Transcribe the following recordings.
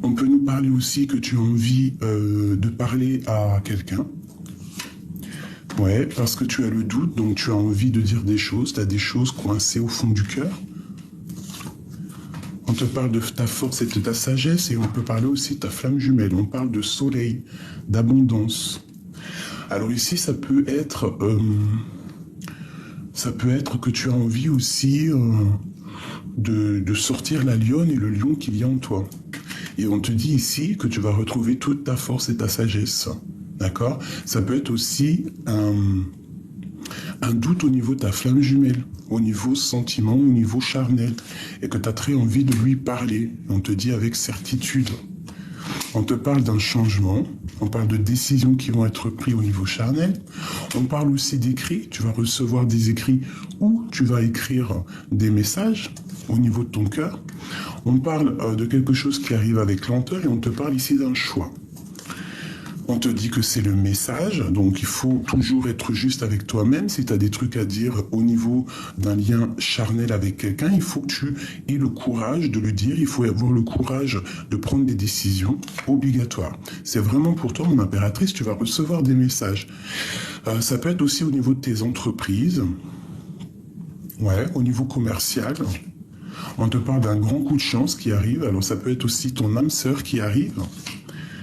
On peut nous parler aussi que tu as envie de parler à quelqu'un. Ouais, parce que tu as le doute, donc tu as envie de dire des choses, tu as des choses coincées au fond du cœur. On te parle de ta force et de ta sagesse, et on peut parler aussi de ta flamme jumelle. On parle de soleil, d'abondance. Alors ici, ça peut être que tu as envie aussi de sortir la lionne et le lion qu'il y a en toi. Et on te dit ici que tu vas retrouver toute ta force et ta sagesse. D'accord? Ça peut être aussi un doute au niveau de ta flamme jumelle, au niveau sentiment, au niveau charnel, et que tu as très envie de lui parler. On te dit avec certitude. On te parle d'un changement, on parle de décisions qui vont être prises au niveau charnel. On parle aussi d'écrits, tu vas recevoir des écrits ou tu vas écrire des messages au niveau de ton cœur. On parle de quelque chose qui arrive avec lenteur et on te parle ici d'un choix. On te dit que c'est le message, donc il faut toujours être juste avec toi-même. Si tu as des trucs à dire au niveau d'un lien charnel avec quelqu'un, il faut que tu aies le courage de le dire. Il faut avoir le courage de prendre des décisions obligatoires. C'est vraiment pour toi, mon impératrice, tu vas recevoir des messages. Ça peut être aussi au niveau de tes entreprises, ouais, au niveau commercial. On te parle d'un grand coup de chance qui arrive. Alors ça peut être aussi ton âme sœur qui arrive.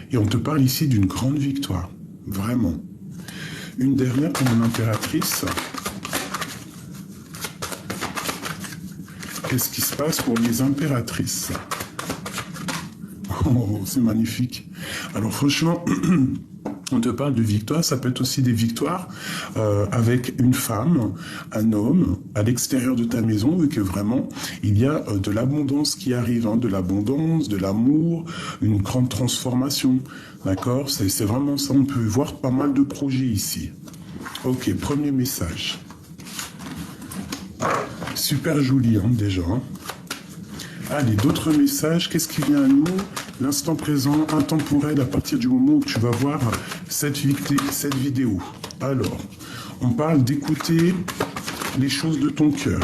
Et on te parle ici d'une grande victoire, vraiment. Une dernière pour mon impératrice. Qu'est-ce qui se passe pour les impératrices? Oh, c'est magnifique. Alors franchement, on te parle de victoire, ça peut être aussi des victoires avec une femme, un homme, à l'extérieur de ta maison, vu que vraiment, il y a de l'abondance qui arrive, hein, de l'abondance, de l'amour, une grande transformation, d'accord? C'est vraiment ça, on peut voir pas mal de projets ici. Ok, premier message. Super joli, hein, déjà. Hein. Allez, d'autres messages, qu'est-ce qui vient à nous? L'instant présent, intemporel, à partir du moment où tu vas voir cette vidéo. Alors, on parle d'écouter les choses de ton cœur.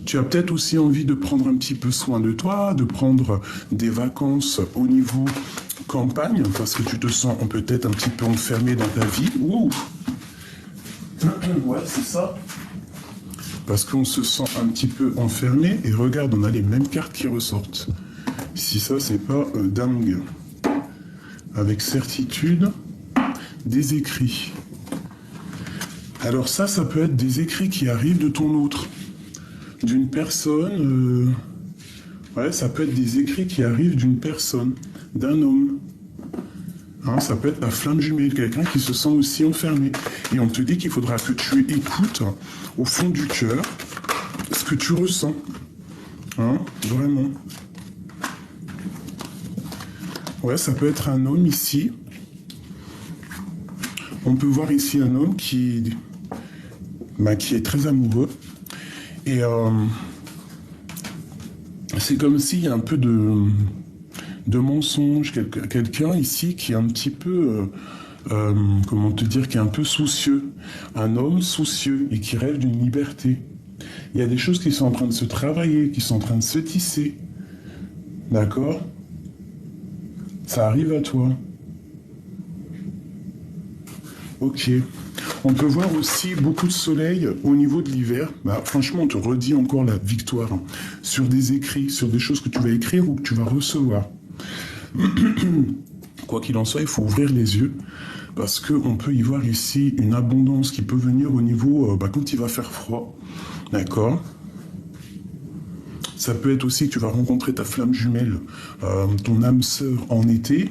Tu as peut-être aussi envie de prendre un petit peu soin de toi, de prendre des vacances au niveau campagne, parce que tu te sens peut-être un petit peu enfermé dans ta vie. Ouh. Ouais, c'est ça. Parce qu'on se sent un petit peu enfermé, et regarde, on a les mêmes cartes qui ressortent. Si ça, c'est pas dingue. Avec certitude, des écrits. Alors ça peut être des écrits qui arrivent de ton autre. D'une personne... ouais, ça peut être des écrits qui arrivent d'une personne, d'un homme. Hein, ça peut être la flamme jumelle, quelqu'un qui se sent aussi enfermé. Et on te dit qu'il faudra que tu écoutes au fond du cœur ce que tu ressens. Hein, vraiment. Ouais, ça peut être un homme ici. On peut voir ici un homme qui est très amoureux. Et c'est comme s'il y a un peu de mensonge. Quelqu'un ici qui est un petit peu, comment te dire, qui est un peu soucieux. Un homme soucieux et qui rêve d'une liberté. Il y a des choses qui sont en train de se travailler, qui sont en train de se tisser. D'accord ? Ça arrive à toi. Ok. On peut voir aussi beaucoup de soleil au niveau de l'hiver. Bah, franchement, on te redit encore la victoire hein, sur des écrits, sur des choses que tu vas écrire ou que tu vas recevoir. Quoi qu'il en soit, il faut ouvrir les yeux parce qu'on peut y voir ici une abondance qui peut venir au niveau quand il va faire froid. D'accord ? Ça peut être aussi que tu vas rencontrer ta flamme jumelle, ton âme sœur en été,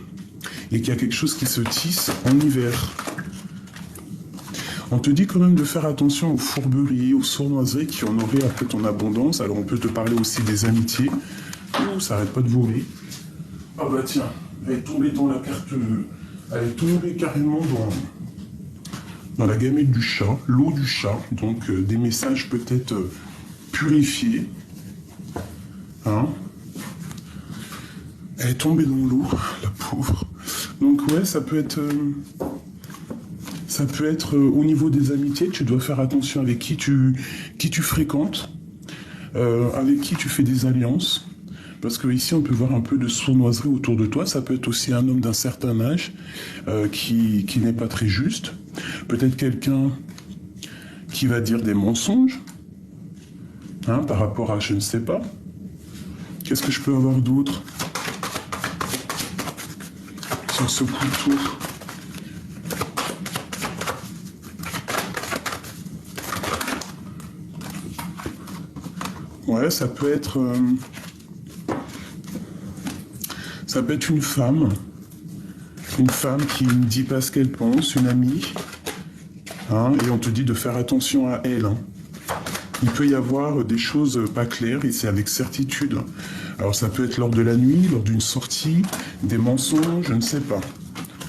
et qu'il y a quelque chose qui se tisse en hiver. On te dit quand même de faire attention aux fourberies, aux sournoiseries qui en auraient après ton abondance. Alors on peut te parler aussi des amitiés. Ouh, ça arrête pas de voler. Ah bah tiens, elle est tombée dans la carte... Elle est tombée carrément dans la gamelle du chat, l'eau du chat. Donc des messages peut-être purifiés. Hein, elle est tombée dans l'eau, la pauvre. Donc ouais, ça peut être au niveau des amitiés, tu dois faire attention avec qui tu fréquentes, avec qui tu fais des alliances. Parce que ici, on peut voir un peu de sournoiserie autour de toi. Ça peut être aussi un homme d'un certain âge qui n'est pas très juste. Peut-être quelqu'un qui va dire des mensonges hein, par rapport à je ne sais pas. Qu'est-ce que je peux avoir d'autre sur ce couteau? Ouais, ça peut être une femme qui ne dit pas ce qu'elle pense, une amie, hein, et on te dit de faire attention à elle. Hein. Il peut y avoir des choses pas claires et c'est avec certitude. Alors ça peut être lors de la nuit, lors d'une sortie, des mensonges, je ne sais pas.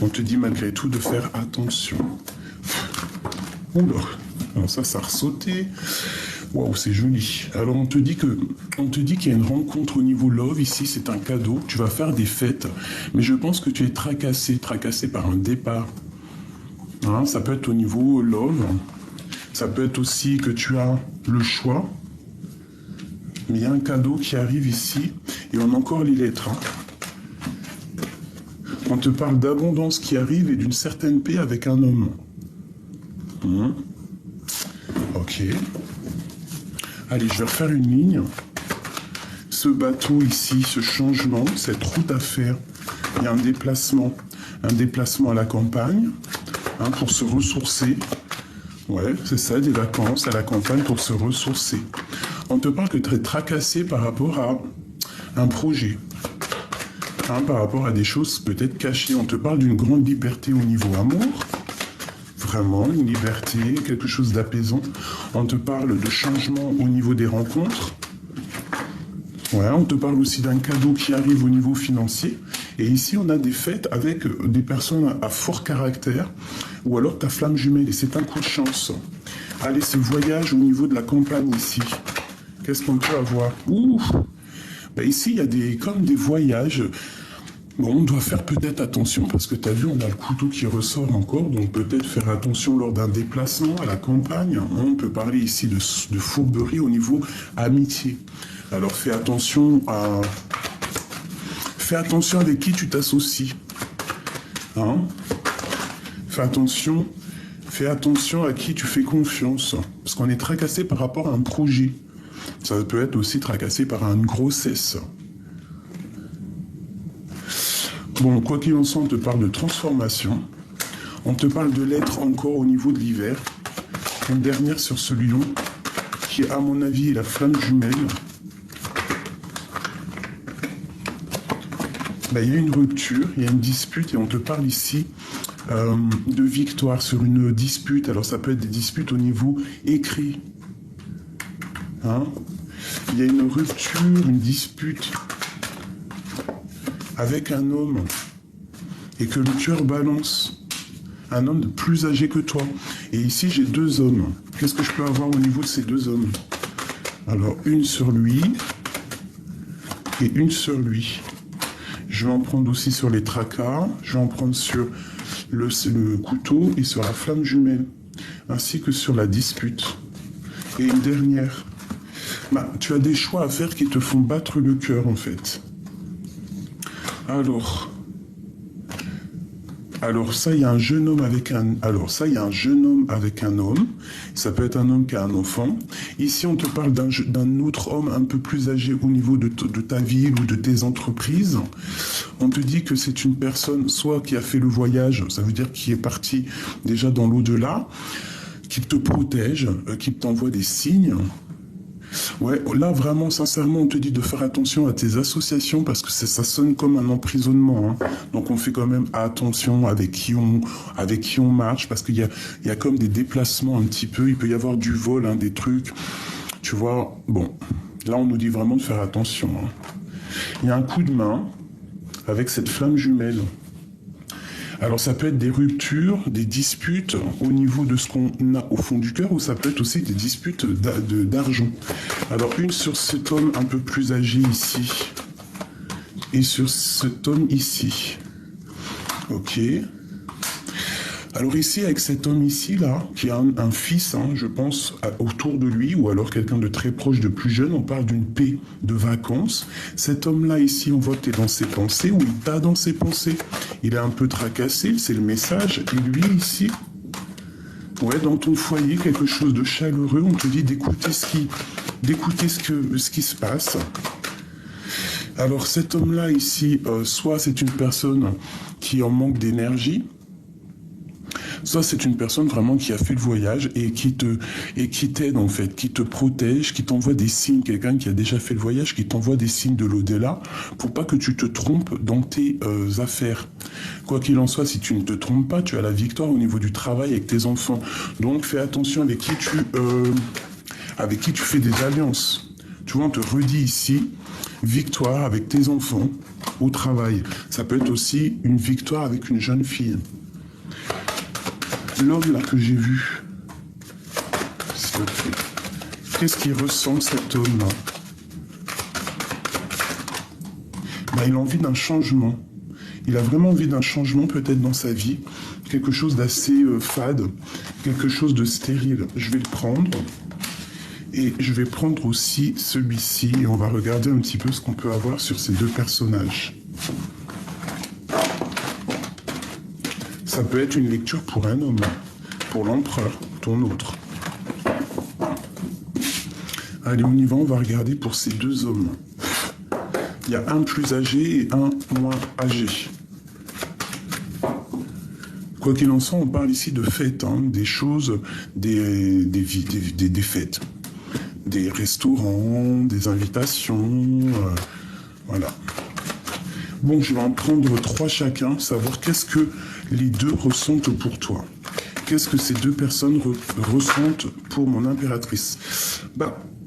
On te dit malgré tout de faire attention. Oula, alors ça a ressauté. Waouh, c'est joli. Alors on te dit qu'il y a une rencontre au niveau love. Ici, c'est un cadeau. Tu vas faire des fêtes. Mais je pense que tu es tracassé par un départ. Hein, ça peut être au niveau love. Ça peut être aussi que tu as le choix. Mais il y a un cadeau qui arrive ici. Et on a encore les lettres. Hein. On te parle d'abondance qui arrive et d'une certaine paix avec un homme. Ok. Allez, je vais refaire une ligne. Ce bateau ici, ce changement, cette route à faire, il y a un déplacement à la campagne, hein, pour se ressourcer. Ouais, c'est ça, des vacances à la campagne pour se ressourcer. On te parle que tu es tracassé par rapport à un projet, hein, par rapport à des choses peut-être cachées. On te parle d'une grande liberté au niveau amour. Vraiment, une liberté, quelque chose d'apaisant. On te parle de changement au niveau des rencontres. Ouais, on te parle aussi d'un cadeau qui arrive au niveau financier. Et ici, on a des fêtes avec des personnes à fort caractère ou alors ta flamme jumelle. Et c'est un coup de chance. Allez, ce voyage au niveau de la campagne ici. Qu'est-ce qu'on peut avoir? Ouh, ben ici, il y a comme des voyages. Bon, on doit faire peut-être attention parce que tu as vu, on a le couteau qui ressort encore, donc peut-être faire attention lors d'un déplacement à la campagne. On peut parler ici de fourberie au niveau amitié. Alors fais attention avec qui tu t'associes. Hein? Fais attention à qui tu fais confiance. Parce qu'on est tracassé par rapport à un projet. Ça peut être aussi tracassé par une grossesse. Bon, quoi qu'il en soit, on te parle de transformation. On te parle de l'être encore au niveau de l'hiver. Une dernière sur ce lion, qui à mon avis est la flamme jumelle. Ben, il y a une rupture, il y a une dispute, et on te parle ici de victoire sur une dispute. Alors ça peut être des disputes au niveau écrit. Hein? Il y a une rupture, une dispute avec un homme, et que le cœur balance, un homme de plus âgé que toi. Et ici, j'ai deux hommes. Qu'est-ce que je peux avoir au niveau de ces deux hommes? Alors, une sur lui, et une sur lui. Je vais en prendre aussi sur les tracas, je vais en prendre sur le couteau et sur la flamme jumelle, ainsi que sur la dispute. Et une dernière. Bah, tu as des choix à faire qui te font battre le cœur, en fait. Alors ça, il y a un jeune homme avec un homme. Ça peut être un homme qui a un enfant. Ici, on te parle d'un autre homme un peu plus âgé au niveau de ta ville ou de tes entreprises. On te dit que c'est une personne soit qui a fait le voyage, ça veut dire qui est parti déjà dans l'au-delà, qui te protège, qui t'envoie des signes. Ouais, là vraiment, sincèrement, on te dit de faire attention à tes associations parce que ça sonne comme un emprisonnement. Hein. Donc on fait quand même attention avec qui on marche parce qu'il y a comme des déplacements un petit peu. Il peut y avoir du vol, hein, des trucs. Tu vois, bon, là on nous dit vraiment de faire attention. Hein. Il y a un coup de main avec cette flamme jumelle. Alors ça peut être des ruptures, des disputes au niveau de ce qu'on a au fond du cœur, ou ça peut être aussi des disputes d'argent. Alors une sur cet homme un peu plus âgé ici, et sur cet homme ici. Ok. Alors ici, avec cet homme ici, là, qui a un fils, hein, je pense, autour de lui, ou alors quelqu'un de très proche, de plus jeune, on parle d'une paix de vacances. Cet homme-là, ici, on voit que tu es dans ses pensées, ou il t'a dans ses pensées. Il est un peu tracassé, c'est le message. Et lui, ici, ouais, dans ton foyer, quelque chose de chaleureux, on te dit d'écouter ce qui se passe. Alors cet homme-là, ici, soit c'est une personne qui en manque d'énergie, soit c'est une personne vraiment qui a fait le voyage et qui t'aide en fait, qui te protège, qui t'envoie des signes, quelqu'un qui a déjà fait le voyage, qui t'envoie des signes de l'au-delà pour pas que tu te trompes dans tes affaires. Quoi qu'il en soit, si tu ne te trompes pas, tu as la victoire au niveau du travail avec tes enfants. Donc fais attention avec qui tu fais des alliances. Tu vois, on te redit ici, victoire avec tes enfants au travail. Ça peut être aussi une victoire avec une jeune fille. L'homme là que j'ai vu, s'il te plaît, qu'est-ce qu'il ressent cet homme-là? Il a envie d'un changement. Il a vraiment envie d'un changement peut-être dans sa vie. Quelque chose d'assez fade, quelque chose de stérile. Je vais le prendre. Et je vais prendre aussi celui-ci. Et on va regarder un petit peu ce qu'on peut avoir sur ces deux personnages. Ça peut être une lecture pour un homme, pour l'empereur, ton autre. Allez, on y va, on va regarder pour ces deux hommes. Il y a un plus âgé et un moins âgé. Quoi qu'il en soit, on parle ici de fêtes, hein, des choses, des fêtes. Des restaurants, des invitations, voilà. Bon, je vais en prendre 3 chacun, savoir qu'est-ce que les deux ressentent pour toi. Qu'est-ce que ces deux personnes ressentent pour mon impératrice?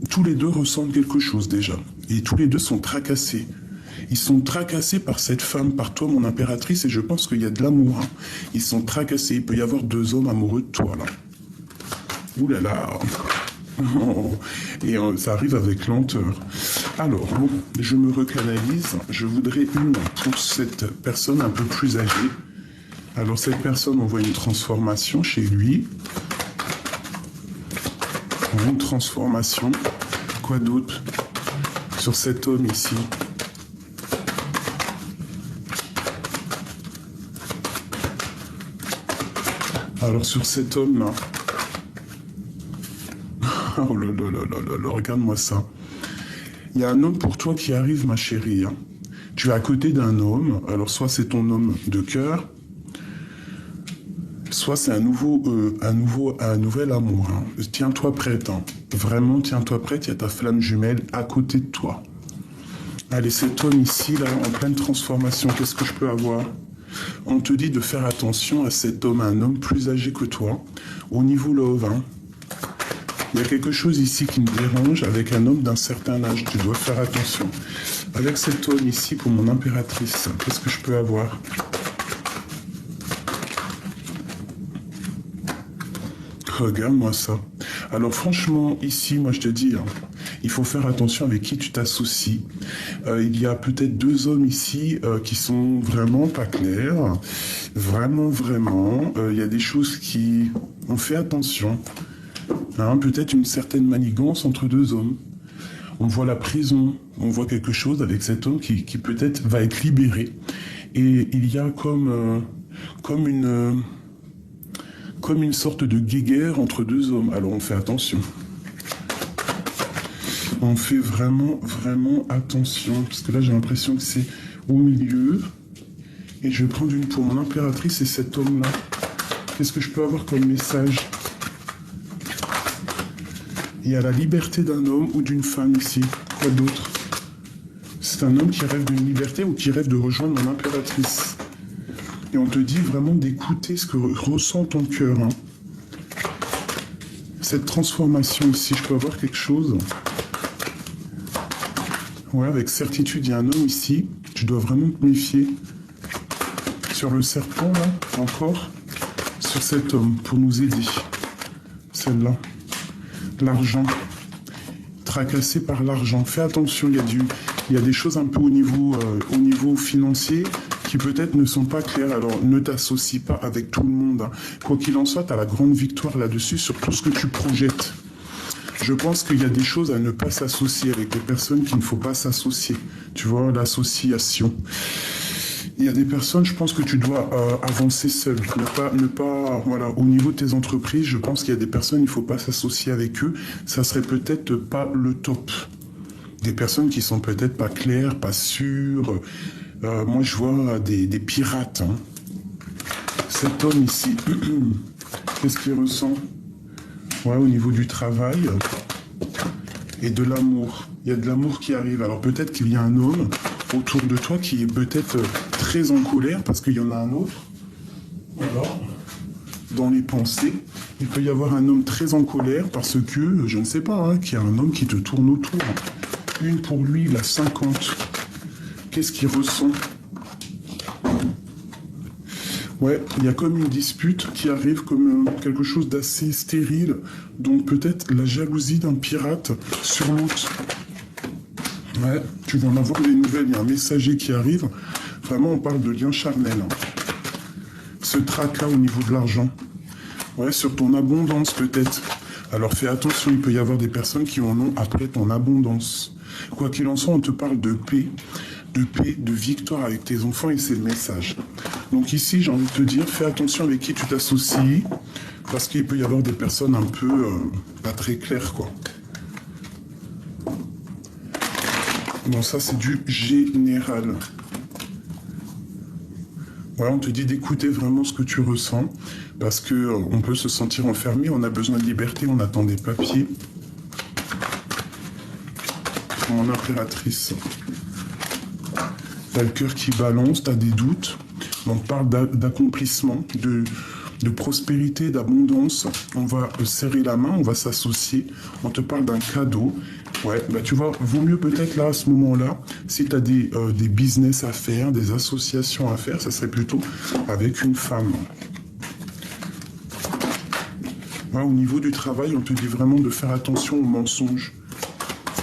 Tous les deux ressentent quelque chose déjà. Et tous les deux sont tracassés. Ils sont tracassés par cette femme, par toi, mon impératrice, et je pense qu'il y a de l'amour. Hein. Ils sont tracassés. Il peut y avoir 2 hommes amoureux de toi, là. Ouh là là. Et ça arrive avec lenteur. Alors, bon, je me recanalise. Je voudrais une pour cette personne un peu plus âgée. Alors, cette personne, on voit une transformation chez lui. Une transformation. Quoi d'autre sur cet homme ici? Alors, sur cet homme-là, oh là là là là là, regarde-moi ça. Il y a un homme pour toi qui arrive, ma chérie. Hein. Tu es à côté d'un homme. Alors, soit c'est ton homme de cœur, soit c'est un nouvel amour. Hein. Tiens-toi prête. Hein. Vraiment, tiens-toi prête. Il y a ta flamme jumelle à côté de toi. Allez, cet homme ici, là, en pleine transformation, qu'est-ce que je peux avoir? On te dit de faire attention à cet homme, un homme plus âgé que toi, au niveau love. Hein. Il y a quelque chose ici qui me dérange avec un homme d'un certain âge. Tu dois faire attention. Avec cet homme ici, pour mon impératrice, qu'est-ce que je peux avoir? Regarde-moi ça. Alors franchement, ici, moi je te dis, hein, il faut faire attention avec qui tu t'associes. Il y a peut-être 2 hommes ici qui sont vraiment pas clairs. Vraiment, vraiment. Il y a des choses qui... On fait attention. Hein, peut-être une certaine manigance entre 2 hommes. On voit la prison, on voit quelque chose avec cet homme qui peut-être va être libéré. Et il y a comme une sorte de guéguerre entre 2 hommes. Alors on fait attention. On fait vraiment, vraiment attention. Parce que là j'ai l'impression que c'est au milieu. Et je vais prendre une pour mon impératrice et cet homme-là. Qu'est-ce que je peux avoir comme message? Il y a la liberté d'un homme ou d'une femme ici. Quoi d'autre? C'est un homme qui rêve d'une liberté ou qui rêve de rejoindre mon impératrice. Et on te dit vraiment d'écouter ce que ressent ton cœur. Hein. Cette transformation ici, je peux avoir quelque chose. Ouais, avec certitude, il y a un homme ici. Tu dois vraiment te méfier. Sur le serpent, là, encore. Sur cet homme, pour nous aider. Celle-là. L'argent, tracassé par l'argent. Fais attention, il y a des choses un peu au niveau financier qui peut-être ne sont pas claires. Alors, ne t'associe pas avec tout le monde. Hein. Quoi qu'il en soit, tu as la grande victoire là-dessus sur tout ce que tu projettes. Je pense qu'il y a des choses à ne pas s'associer avec des personnes qu'il ne faut pas s'associer. Tu vois, l'association. Il y a des personnes, je pense que tu dois avancer seul. Ne pas, voilà, au niveau de tes entreprises, je pense qu'il y a des personnes, il ne faut pas s'associer avec eux. Ça serait peut-être pas le top. Des personnes qui sont peut-être pas claires, pas sûres. Moi, je vois des pirates. Hein. Cet homme ici, qu'est-ce qu'il ressent? Ouais, au niveau du travail et de l'amour. Il y a de l'amour qui arrive. Alors peut-être qu'il y a un homme autour de toi qui est peut-être très en colère parce qu'il y en a un autre. Alors, dans les pensées, il peut y avoir un homme très en colère parce que, je ne sais pas, hein, qu'il y a un homme qui te tourne autour. Une pour lui, il a 50. Qu'est-ce qu'il ressent? Ouais, il y a comme une dispute qui arrive comme quelque chose d'assez stérile. Donc peut-être la jalousie d'un pirate sur l'autre. Ouais, tu vas en avoir des nouvelles, il y a un messager qui arrive. Vraiment, on parle de lien charnel. Hein. Ce tracas au niveau de l'argent. Ouais, sur ton abondance peut-être. Alors fais attention, il peut y avoir des personnes qui en ont après ton abondance. Quoi qu'il en soit, on te parle de paix, de victoire avec tes enfants et c'est le message. Donc ici, j'ai envie de te dire, fais attention avec qui tu t'associes, parce qu'il peut y avoir des personnes un peu pas très claires, quoi. Bon, ça, c'est du général. Voilà, on te dit d'écouter vraiment ce que tu ressens, parce que on peut se sentir enfermé, on a besoin de liberté, on attend des papiers. Mon impératrice. T'as le cœur qui balance, t'as des doutes. On parle d'accomplissement, de prospérité, d'abondance. On va serrer la main, on va s'associer. On te parle d'un cadeau. Ouais, bah tu vois, vaut mieux peut-être là, à ce moment-là, si tu as des business à faire, des associations à faire, ça serait plutôt avec une femme. Ouais, au niveau du travail, on te dit vraiment de faire attention aux mensonges.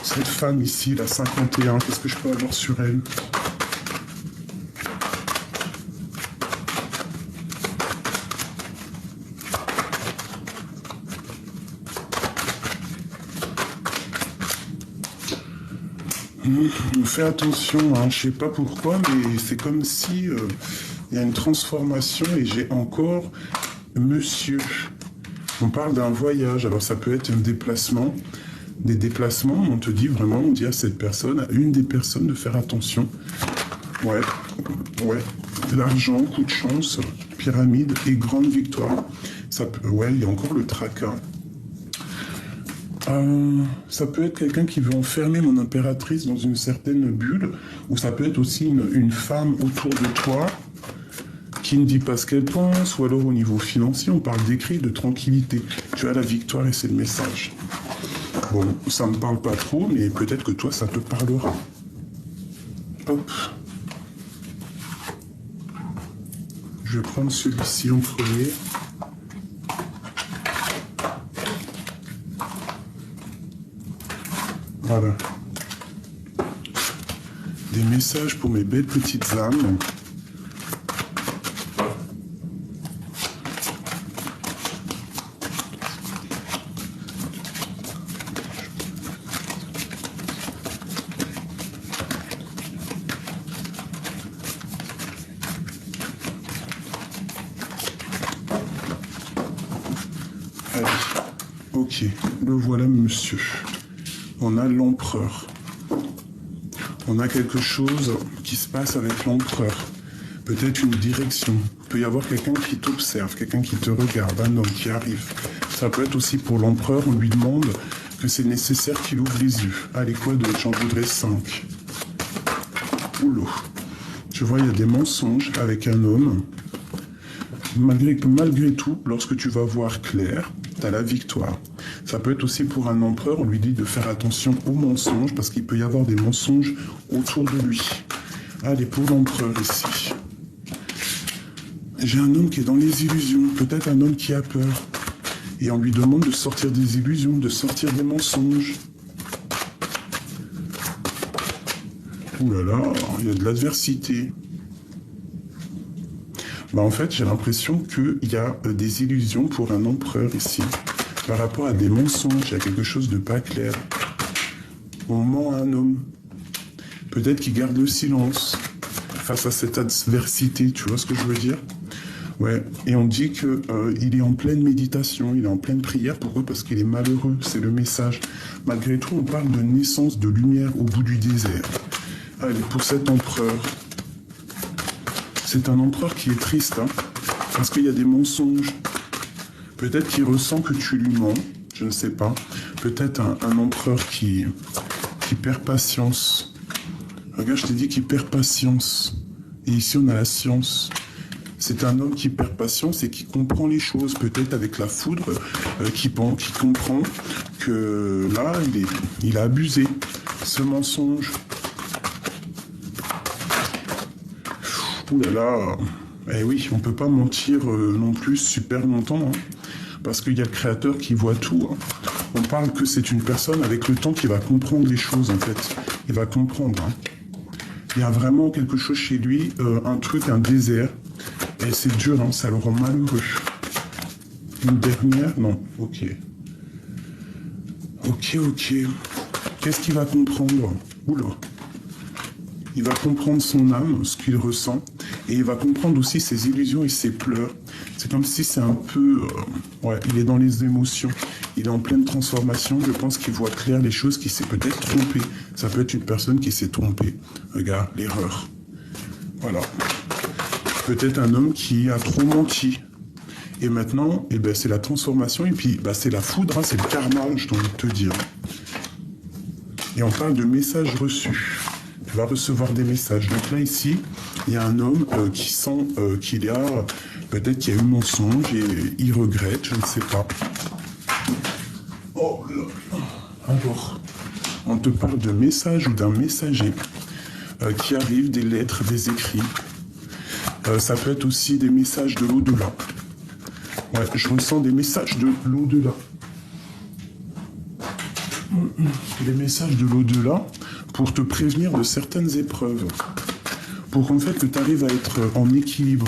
Cette femme ici, la 51, qu'est-ce que je peux avoir sur elle? Fais attention, hein, je sais pas pourquoi, mais c'est comme si il y a une transformation et j'ai encore monsieur. On parle d'un voyage, alors ça peut être un déplacement, des déplacements, on te dit vraiment, on dit à cette personne, à une des personnes de faire attention. Ouais, ouais, l'argent, coup de chance, pyramide et grande victoire. Ça peut, ouais, il y a encore le tracas. Ça peut être quelqu'un qui veut enfermer mon impératrice dans une certaine bulle, ou ça peut être aussi une femme autour de toi qui ne dit pas ce qu'elle pense, ou alors au niveau financier, on parle d'écrit, de tranquillité. Tu as la victoire et c'est le message. Bon, ça me parle pas trop, mais peut-être que toi, ça te parlera. Hop. Je vais prendre celui-ci en premier. Voilà. Des messages pour mes belles petites âmes. Allez, ok, le voilà monsieur. On a l'empereur. On a quelque chose qui se passe avec l'empereur. Peut-être une direction. Il peut y avoir quelqu'un qui t'observe, quelqu'un qui te regarde, un homme qui arrive. Ça peut être aussi pour l'empereur, on lui demande que c'est nécessaire qu'il ouvre les yeux. Allez, quoi d'autre? J'en voudrais 5. Oulou. Je vois, il y a des mensonges avec un homme. Malgré tout, lorsque tu vas voir clair, tu as la victoire. Ça peut être aussi pour un empereur, on lui dit de faire attention aux mensonges, parce qu'il peut y avoir des mensonges autour de lui. Allez, pour l'empereur ici. J'ai un homme qui est dans les illusions, peut-être un homme qui a peur. Et on lui demande de sortir des illusions, de sortir des mensonges. Ouh là là, il y a de l'adversité. Bah en fait, j'ai l'impression qu'il y a des illusions pour un empereur ici. Par rapport à des mensonges, il y a quelque chose de pas clair. On ment à un homme. Peut-être qu'il garde le silence face à cette adversité, tu vois ce que je veux dire? Ouais, et on dit que il est en pleine méditation, il est en pleine prière pour eux parce qu'il est malheureux, c'est le message. Malgré tout, on parle de naissance de lumière au bout du désert. Allez, pour cet empereur, c'est un empereur qui est triste, hein, parce qu'il y a des mensonges. Peut-être qu'il ressent que tu lui mens, je ne sais pas. Peut-être un empereur qui perd patience. Regarde, je t'ai dit qu'il perd patience. Et ici, on a la science. C'est un homme qui perd patience et qui comprend les choses, peut-être avec la foudre, qui comprend que là, il a abusé. Ce mensonge. Ouh là là. Eh oui, on peut pas mentir non plus super longtemps, hein, parce qu'il y a le créateur qui voit tout. Hein. On parle que c'est une personne avec le temps qui va comprendre les choses, en fait. Il va comprendre. Hein. Il y a vraiment quelque chose chez lui, un truc, un désert. Et c'est dur, hein, ça le rend malheureux. Une dernière? Non, ok. Ok. Qu'est-ce qu'il va comprendre? Oula. Il va comprendre son âme, ce qu'il ressent. Et il va comprendre aussi ses illusions et ses pleurs. C'est comme si c'est un peu... ouais, il est dans les émotions. Il est en pleine transformation. Je pense qu'il voit clair les choses, qu'il s'est peut-être trompé. Ça peut être une personne qui s'est trompée. Regarde, l'erreur. Voilà. Peut-être un homme qui a trop menti. Et maintenant, eh ben, c'est la transformation. Et puis, bah, c'est la foudre, hein, c'est le karma, je dois te dire. Et on parle de messages reçus. Tu vas recevoir des messages. Donc là, ici, il y a un homme qui sent qu'il y a... Peut-être qu'il y a eu mensonge et il regrette, je ne sais pas. Oh là là. Alors, on te parle de message ou d'un messager qui arrive, des lettres, des écrits. Ça peut être aussi des messages de l'au-delà. Ouais, je ressens des messages de l'au-delà. Les messages de l'au-delà pour te prévenir de certaines épreuves. Pour en fait que tu arrives à être en équilibre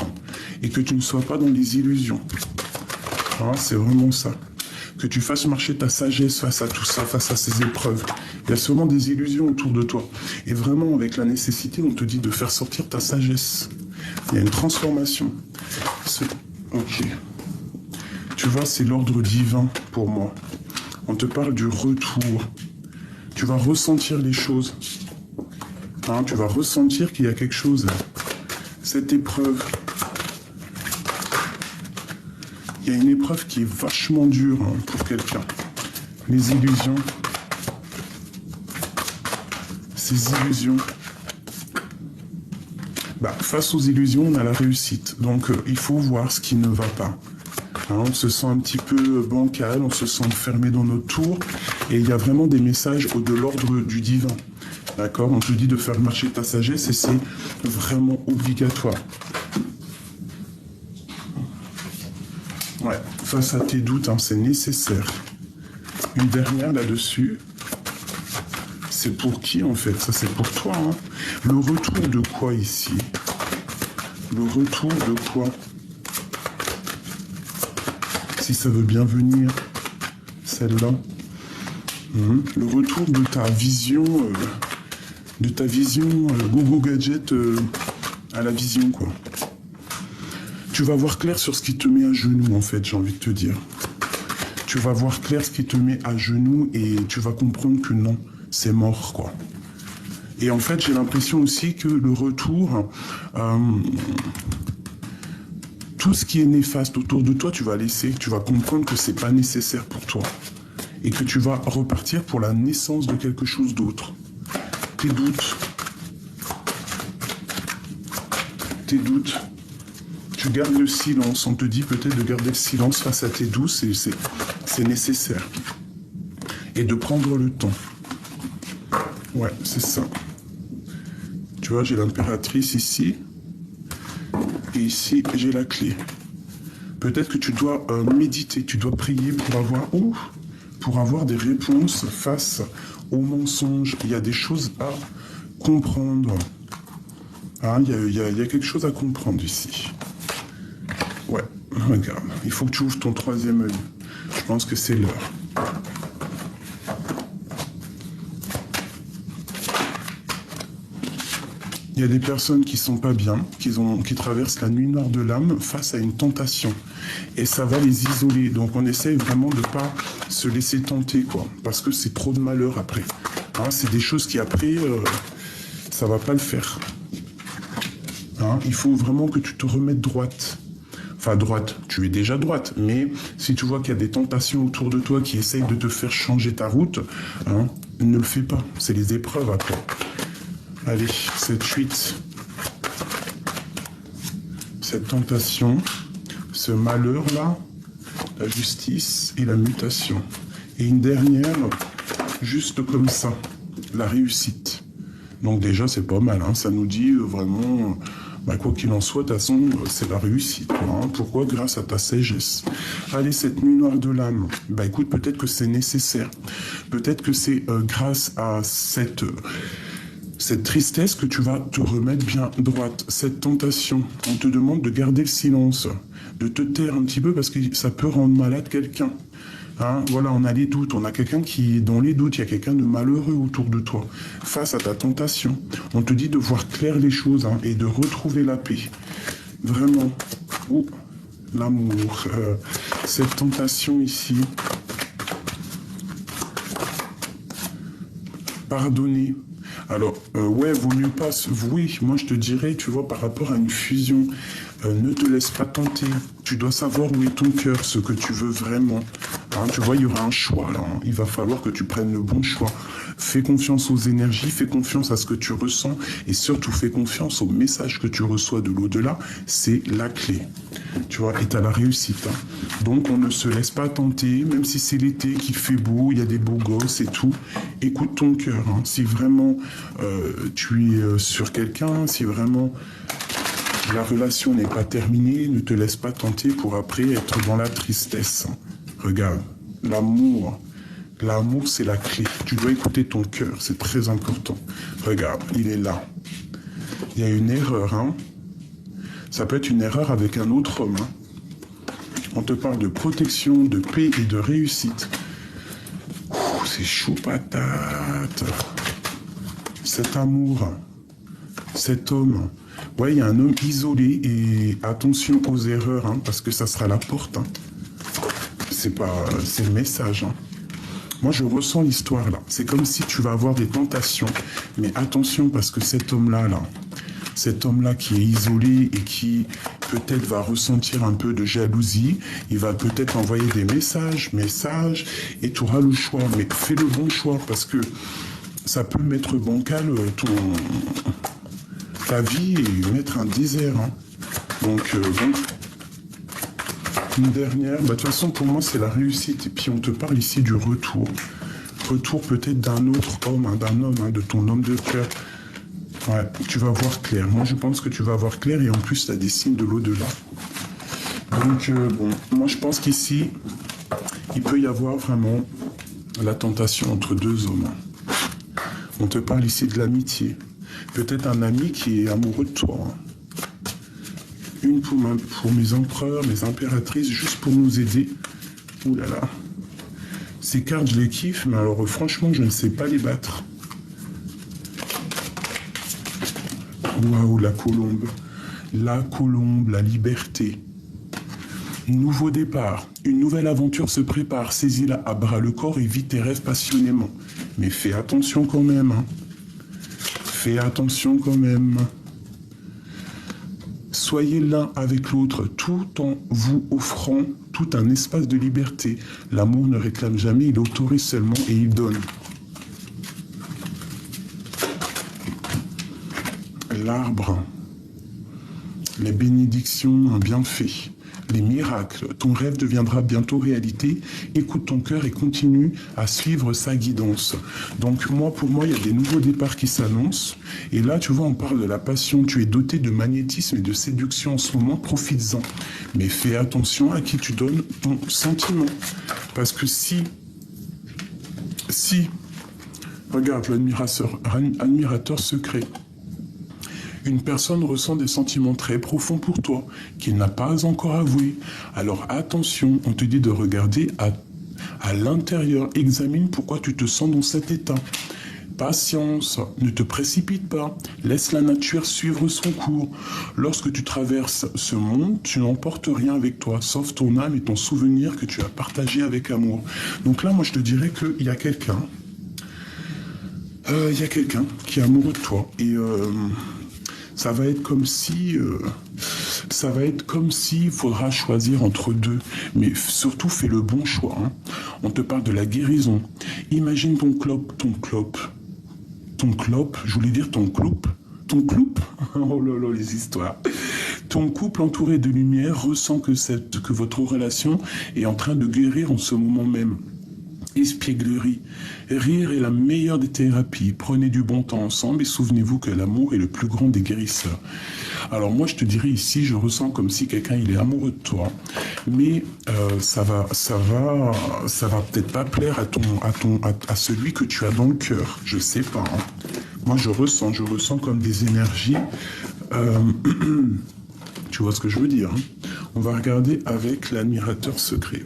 et que tu ne sois pas dans les illusions. Hein, c'est vraiment ça. Que tu fasses marcher ta sagesse face à tout ça, face à ces épreuves. Il y a souvent des illusions autour de toi. Et vraiment, avec la nécessité, on te dit de faire sortir ta sagesse. Il y a une transformation. Ok. Tu vois, c'est l'ordre divin pour moi. On te parle du retour. Tu vas ressentir les choses. Hein, tu vas ressentir qu'il y a quelque chose. Cette épreuve. Il y a une épreuve qui est vachement dure, hein, pour quelqu'un. Les illusions. Ces illusions. Bah, face aux illusions, on a la réussite. Donc, il faut voir ce qui ne va pas. Hein, on se sent un petit peu bancal, on se sent fermé dans notre tour. Et il y a vraiment des messages de l'ordre du divin. D'accord? On te dit de faire marcher ta sagesse et c'est vraiment obligatoire. Ouais, face à tes doutes, hein, c'est nécessaire. Une dernière là-dessus. C'est pour qui, en fait? Ça, c'est pour toi. Hein. Le retour de quoi, ici? Le retour de quoi? Si ça veut bien venir, celle-là. Le retour de ta vision... Gogo Gadget à la vision, quoi. Tu vas voir clair sur ce qui te met à genoux, en fait, j'ai envie de te dire. Tu vas voir clair ce qui te met à genoux et tu vas comprendre que non, c'est mort, quoi. Et en fait, j'ai l'impression aussi que le retour, tout ce qui est néfaste autour de toi, tu vas laisser, tu vas comprendre que c'est pas nécessaire pour toi. Et que tu vas repartir pour la naissance de quelque chose d'autre. Tes doutes, tu gardes le silence. On te dit peut-être de garder le silence face à tes doutes, c'est nécessaire. Et de prendre le temps. Ouais, c'est ça. Tu vois, j'ai l'impératrice ici. Et ici, j'ai la clé. Peut-être que tu dois méditer, tu dois prier pour avoir des réponses face aux mensonges. Il y a des choses à comprendre. Hein, il y a quelque chose à comprendre ici. Ouais, regarde. Il faut que tu ouvres ton troisième œil. Je pense que c'est l'heure. Il y a des personnes qui sont pas bien, qui traversent la nuit noire de l'âme face à une tentation. Et ça va les isoler. Donc on essaye vraiment de pas se laisser tenter, quoi. Parce que c'est trop de malheur après. Hein, c'est des choses qui après, ça va pas le faire. Hein, il faut vraiment que tu te remettes droite. Enfin, droite, tu es déjà droite. Mais si tu vois qu'il y a des tentations autour de toi qui essayent de te faire changer ta route, hein, ne le fais pas. C'est les épreuves après. Allez, cette fuite, cette tentation, ce malheur-là, la justice et la mutation. Et une dernière, juste comme ça, la réussite. Donc déjà, c'est pas mal, hein, ça nous dit vraiment, bah, quoi qu'il en soit, de toute façon, c'est la réussite. Quoi, hein. Pourquoi? Grâce à ta sagesse. Allez, cette nuit noire de l'âme, bah écoute, peut-être que c'est nécessaire. Peut-être que c'est grâce à cette tristesse que tu vas te remettre bien droite, cette tentation. On te demande de garder le silence, de te taire un petit peu parce que ça peut rendre malade quelqu'un. Hein, voilà, on a les doutes, on a quelqu'un qui est dans les doutes, il y a quelqu'un de malheureux autour de toi, face à ta tentation. On te dit de voir clair les choses, hein, et de retrouver la paix. Vraiment. Oh, l'amour. Cette tentation ici. Pardonner. Alors, ouais, vaut mieux pas... Oui, moi je te dirais, tu vois, par rapport à une fusion, ne te laisse pas tenter. Tu dois savoir où est ton cœur, ce que tu veux vraiment. Hein, tu vois, il y aura un choix, là. Hein. Il va falloir que tu prennes le bon choix. Fais confiance aux énergies, fais confiance à ce que tu ressens, et surtout fais confiance au message que tu reçois de l'au-delà. C'est la clé. Tu vois, et t'as la réussite. Hein. Donc, on ne se laisse pas tenter, même si c'est l'été, qu'il fait beau, il y a des beaux gosses et tout. Écoute ton cœur. Hein. Si vraiment tu es sur quelqu'un, si vraiment la relation n'est pas terminée, ne te laisse pas tenter pour après être dans la tristesse. Regarde, l'amour. L'amour, c'est la clé. Tu dois écouter ton cœur, c'est très important. Regarde, il est là. Il y a une erreur, hein. Ça peut être une erreur avec un autre homme. Hein. On te parle de protection, de paix et de réussite. C'est chaud patate. Cet amour, cet homme. Ouais, il y a un homme isolé et attention aux erreurs, hein, parce que ça sera la porte. Hein. C'est le message. Hein. Moi, je ressens l'histoire là. C'est comme si tu vas avoir des tentations. Mais attention, parce que cet homme-là, cet homme-là qui est isolé et qui peut-être va ressentir un peu de jalousie, il va peut-être envoyer des messages, et tu auras le choix. Mais fais le bon choix, parce que ça peut mettre bancal ta vie et mettre un désert. Hein. Donc, bon. Une dernière, bah, de toute façon pour moi c'est la réussite. Et puis on te parle ici du retour. Retour peut-être d'un autre homme, hein, d'un homme, hein, de ton homme de cœur. Ouais, tu vas voir clair. Moi je pense que tu vas voir clair et en plus tu as des signes de l'au-delà. Donc bon, moi je pense qu'ici, il peut y avoir vraiment la tentation entre deux hommes. On te parle ici de l'amitié. Peut-être un ami qui est amoureux de toi. Hein. Une pour mes empereurs, mes impératrices, juste pour nous aider. Ouh là là. Ces cartes, je les kiffe, mais alors franchement, je ne sais pas les battre. Waouh, la colombe. La colombe, la liberté. Nouveau départ. Une nouvelle aventure se prépare. Saisis-la à bras le corps et vis tes rêves passionnément. Mais fais attention quand même. Hein. Fais attention quand même. Soyez l'un avec l'autre tout en vous offrant tout un espace de liberté. L'amour ne réclame jamais, il autorise seulement et il donne. L'arbre, les bénédictions, un bienfait, les miracles. Ton rêve deviendra bientôt réalité. Écoute ton cœur et continue à suivre sa guidance. Donc pour moi, il y a des nouveaux départs qui s'annoncent. Et là, tu vois, on parle de la passion. Tu es doté de magnétisme et de séduction en ce moment. Profites-en. Mais fais attention à qui tu donnes ton sentiment. Parce que si, regarde, l'admirateur secret. Une personne ressent des sentiments très profonds pour toi, qu'il n'a pas encore avoués. Alors attention, on te dit de regarder à l'intérieur. Examine pourquoi tu te sens dans cet état. Patience, ne te précipite pas, laisse la nature suivre son cours. Lorsque tu traverses ce monde, tu n'emportes rien avec toi, sauf ton âme et ton souvenir que tu as partagé avec amour. Donc là, moi, je te dirais qu'il y a quelqu'un, qui est amoureux de toi. Et ça va être comme si... il faudra choisir entre deux. Mais surtout, fais le bon choix. Hein. On te parle de la guérison. Imagine ton clope, je voulais dire ton cloupe. Oh là là, les histoires. Ton couple entouré de lumière ressent que votre relation est en train de guérir en ce moment même. Espièglerie. Rire est la meilleure des thérapies. Prenez du bon temps ensemble et souvenez-vous que l'amour est le plus grand des guérisseurs. Alors moi, je te dirais ici, je ressens comme si quelqu'un il est amoureux de toi, mais ça va peut-être pas plaire à celui que tu as dans le cœur. Je sais pas. Hein. Moi, je ressens comme des énergies. Tu vois ce que je veux dire. Hein. On va regarder avec l'admirateur secret.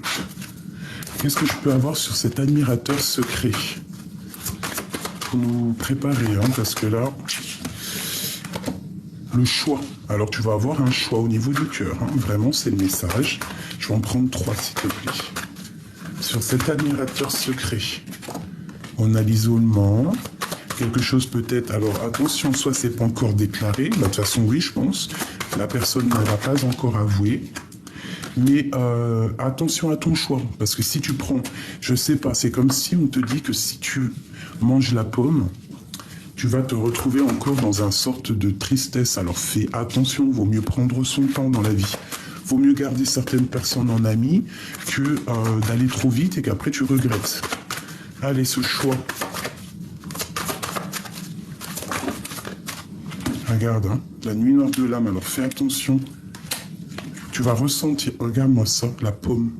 Qu'est-ce que je peux avoir sur cet admirateur secret pour nous préparer, hein, parce que là, le choix. Alors, tu vas avoir un choix au niveau du cœur. Hein. Vraiment, c'est le message. Je vais en prendre 3, s'il te plaît. Sur cet admirateur secret, on a l'isolement. Quelque chose peut-être... Alors, attention, soit c'est pas encore déclaré. Bah, de toute façon, oui, je pense. La personne ne l'a pas encore avoué. Mais attention à ton choix, parce que si tu prends, je sais pas, c'est comme si on te dit que si tu manges la pomme, tu vas te retrouver encore dans une sorte de tristesse. Alors fais attention, vaut mieux prendre son temps dans la vie. Vaut mieux garder certaines personnes en amis que d'aller trop vite et qu'après tu regrettes. Allez, ce choix. Regarde, hein, la nuit noire de l'âme, alors fais attention. Tu vas ressentir, regarde-moi ça, la pomme.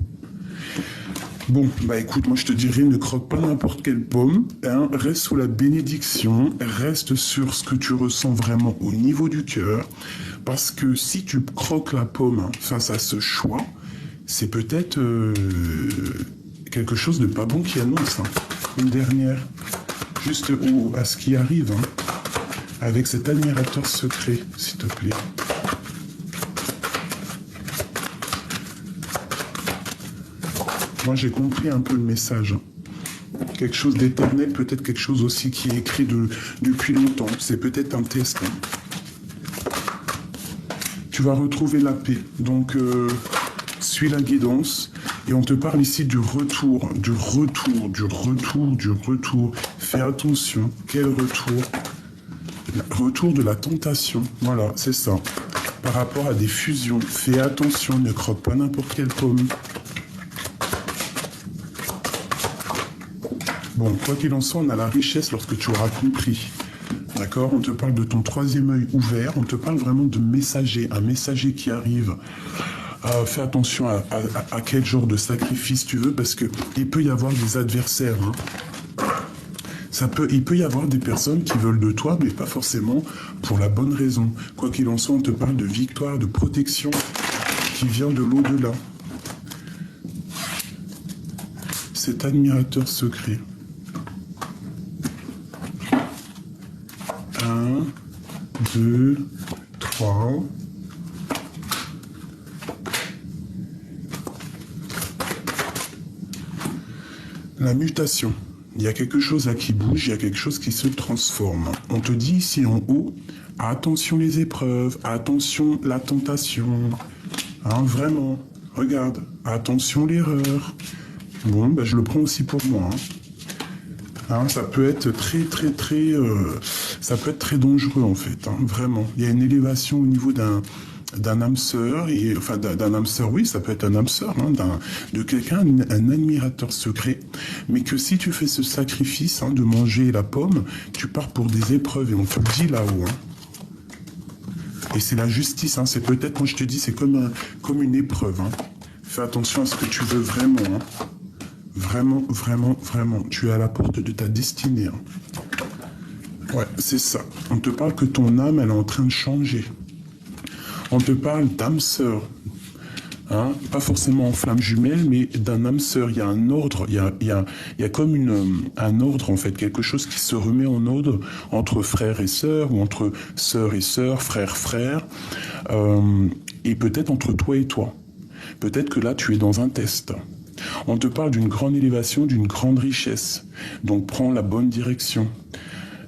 Bon, bah écoute, moi je te dirais, ne croque pas n'importe quelle pomme, hein, reste sous la bénédiction, reste sur ce que tu ressens vraiment au niveau du cœur, parce que si tu croques la pomme hein, face à ce choix, c'est peut-être quelque chose de pas bon qui annonce. Hein. Une dernière, juste à ce qui arrive, hein, avec cet admirateur secret, s'il te plaît. Moi, j'ai compris un peu le message. Quelque chose d'éternel, peut-être quelque chose aussi qui est écrit depuis longtemps. C'est peut-être un test. Hein. Tu vas retrouver la paix. Donc, suis la guidance. Et on te parle ici du retour. Fais attention. Quel retour? Retour de la tentation. Voilà, c'est ça. Par rapport à des fusions. Fais attention, ne croque pas n'importe quelle pomme. Bon, quoi qu'il en soit, on a la richesse lorsque tu auras compris. D'accord? On te parle de ton 3e œil ouvert. On te parle vraiment de messager. Un messager qui arrive. Fais attention à quel genre de sacrifice tu veux, parce qu'il peut y avoir des adversaires. Hein. Il peut y avoir des personnes qui veulent de toi, mais pas forcément pour la bonne raison. Quoi qu'il en soit, on te parle de victoire, de protection qui vient de l'au-delà. Cet admirateur secret. 1, 2, 3. La mutation. Il y a quelque chose là qui bouge, il y a quelque chose qui se transforme. On te dit ici en haut, attention les épreuves, attention la tentation. Hein, vraiment, regarde, attention l'erreur. Bon, ben, je le prends aussi pour moi. Hein. Hein, ça peut être ça peut être très dangereux en fait, hein, vraiment. Il y a une élévation au niveau d'un âme sœur, enfin d'un âme sœur, oui, ça peut être un âme sœur, hein, de quelqu'un, un admirateur secret, mais que si tu fais ce sacrifice hein, de manger la pomme, tu pars pour des épreuves, et on te le dit là-haut. Hein. Et c'est la justice, hein, c'est peut-être, moi je te dis, c'est comme une épreuve. Hein. Fais attention à ce que tu veux vraiment. Hein. Vraiment, vraiment, vraiment. Tu es à la porte de ta destinée. Hein. Ouais, c'est ça. On te parle que ton âme, elle est en train de changer. On te parle d'âme sœur. Hein, pas forcément en flamme jumelle, mais d'un âme sœur. Il y a un ordre, il y a comme un ordre, en fait, quelque chose qui se remet en ordre entre frères et sœurs, ou entre sœurs et sœurs, frères, frères, et peut-être entre toi et toi. Peut-être que là, tu es dans un test. On te parle d'une grande élévation, d'une grande richesse. Donc, prends la bonne direction.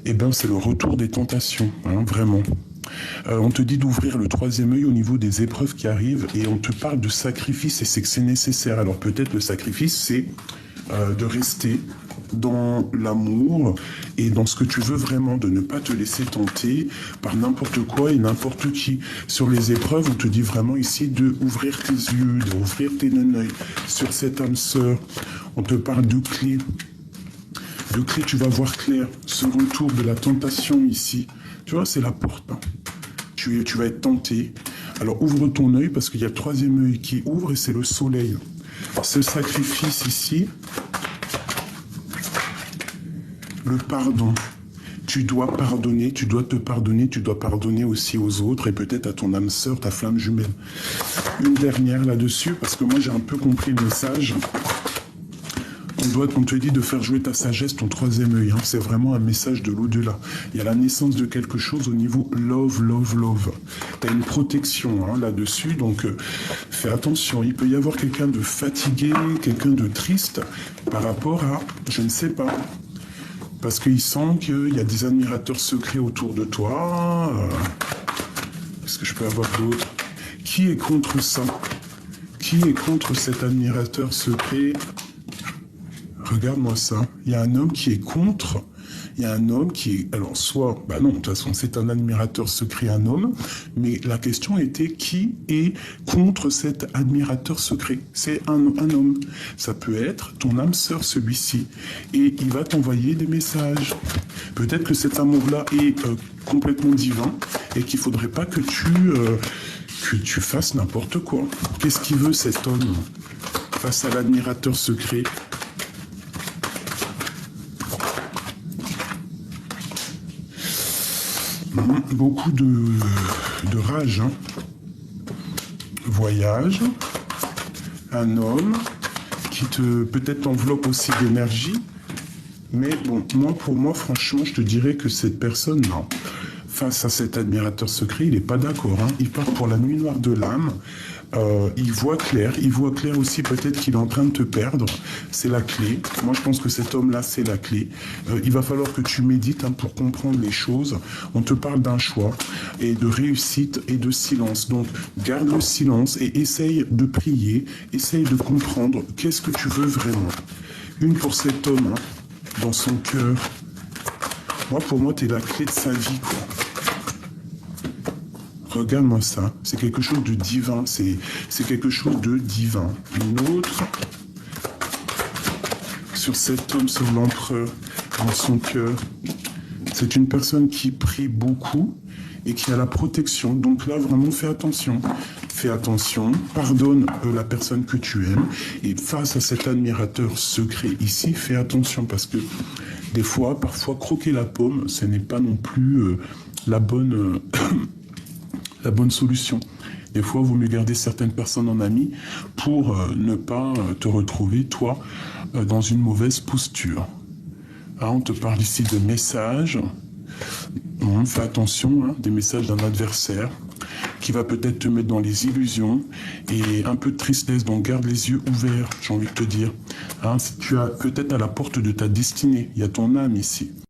Eh bien, c'est le retour des tentations, hein, vraiment. On te dit d'ouvrir le troisième œil au niveau des épreuves qui arrivent et on te parle de sacrifice et c'est que c'est nécessaire. Alors peut-être le sacrifice, c'est de rester dans l'amour et dans ce que tu veux vraiment, de ne pas te laisser tenter par n'importe quoi et n'importe qui. Sur les épreuves, on te dit vraiment ici de ouvrir tes yeux, d'ouvrir tes œils sur cette âme sœur. On te parle de clés. De clés, tu vas voir clair. Ce retour de la tentation ici, tu vois, c'est la porte. Hein. Tu vas être tenté. Alors ouvre ton œil parce qu'il y a le troisième œil qui ouvre et c'est le soleil. Ce sacrifice ici, le pardon. Tu dois pardonner, tu dois te pardonner, tu dois pardonner aussi aux autres et peut-être à ton âme sœur, ta flamme jumelle. Une dernière là-dessus parce que moi j'ai un peu compris le message. On te dit de faire jouer ta sagesse, ton troisième œil. Hein. C'est vraiment un message de l'au-delà. Il y a la naissance de quelque chose au niveau love, love, love. Tu as une protection hein, là-dessus, donc fais attention. Il peut y avoir quelqu'un de fatigué, quelqu'un de triste par rapport à, je ne sais pas, parce qu'il sent qu'il y a des admirateurs secrets autour de toi. Est-ce que je peux avoir d'autres? Qui est contre ça? Qui est contre cet admirateur secret? Regarde-moi ça. Il y a un homme qui est contre. Il y a un homme qui est... Alors, soit... Bah non, de toute façon, c'est un admirateur secret, un homme. Mais la question était qui est contre cet admirateur secret? C'est un homme. Ça peut être ton âme sœur, celui-ci. Et il va t'envoyer des messages. Peut-être que cet amour-là est complètement divin et qu'il ne faudrait pas que tu fasses n'importe quoi. Qu'est-ce qu'il veut, cet homme, face à l'admirateur secret? Beaucoup de rage. Hein. Voyage. Un homme qui peut-être t'enveloppe aussi d'énergie. Mais bon, pour moi, franchement, je te dirais que cette personne, non. Face à cet admirateur secret, il n'est pas d'accord. Hein. Il part pour la nuit noire de l'âme. Il voit clair aussi peut-être qu'il est en train de te perdre. C'est la clé. Moi, je pense que cet homme-là, c'est la clé. Il va falloir que tu médites hein, pour comprendre les choses. On te parle d'un choix et de réussite et de silence. Donc, garde le silence et essaye de prier. Essaye de comprendre qu'est-ce que tu veux vraiment. Une pour cet homme, hein, dans son cœur. Pour moi, tu es la clé de sa vie, quoi. Regarde-moi ça, c'est quelque chose de divin, c'est quelque chose de divin. Une autre, sur cet homme, sur l'empereur, dans son cœur. C'est une personne qui prie beaucoup et qui a la protection. Donc là, vraiment, fais attention. Fais attention, pardonne la personne que tu aimes. Et face à cet admirateur secret ici, fais attention parce que des fois, parfois, croquer la pomme, ce n'est pas non plus la bonne... la bonne solution. Des fois, il vaut mieux garder certaines personnes en amis pour ne pas te retrouver, toi, dans une mauvaise posture. Hein, on te parle ici de messages. Fais attention, hein, des messages d'un adversaire qui va peut-être te mettre dans les illusions et un peu de tristesse. Donc, garde les yeux ouverts, j'ai envie de te dire. Hein, tu as peut-être à la porte de ta destinée. Il y a ton âme ici.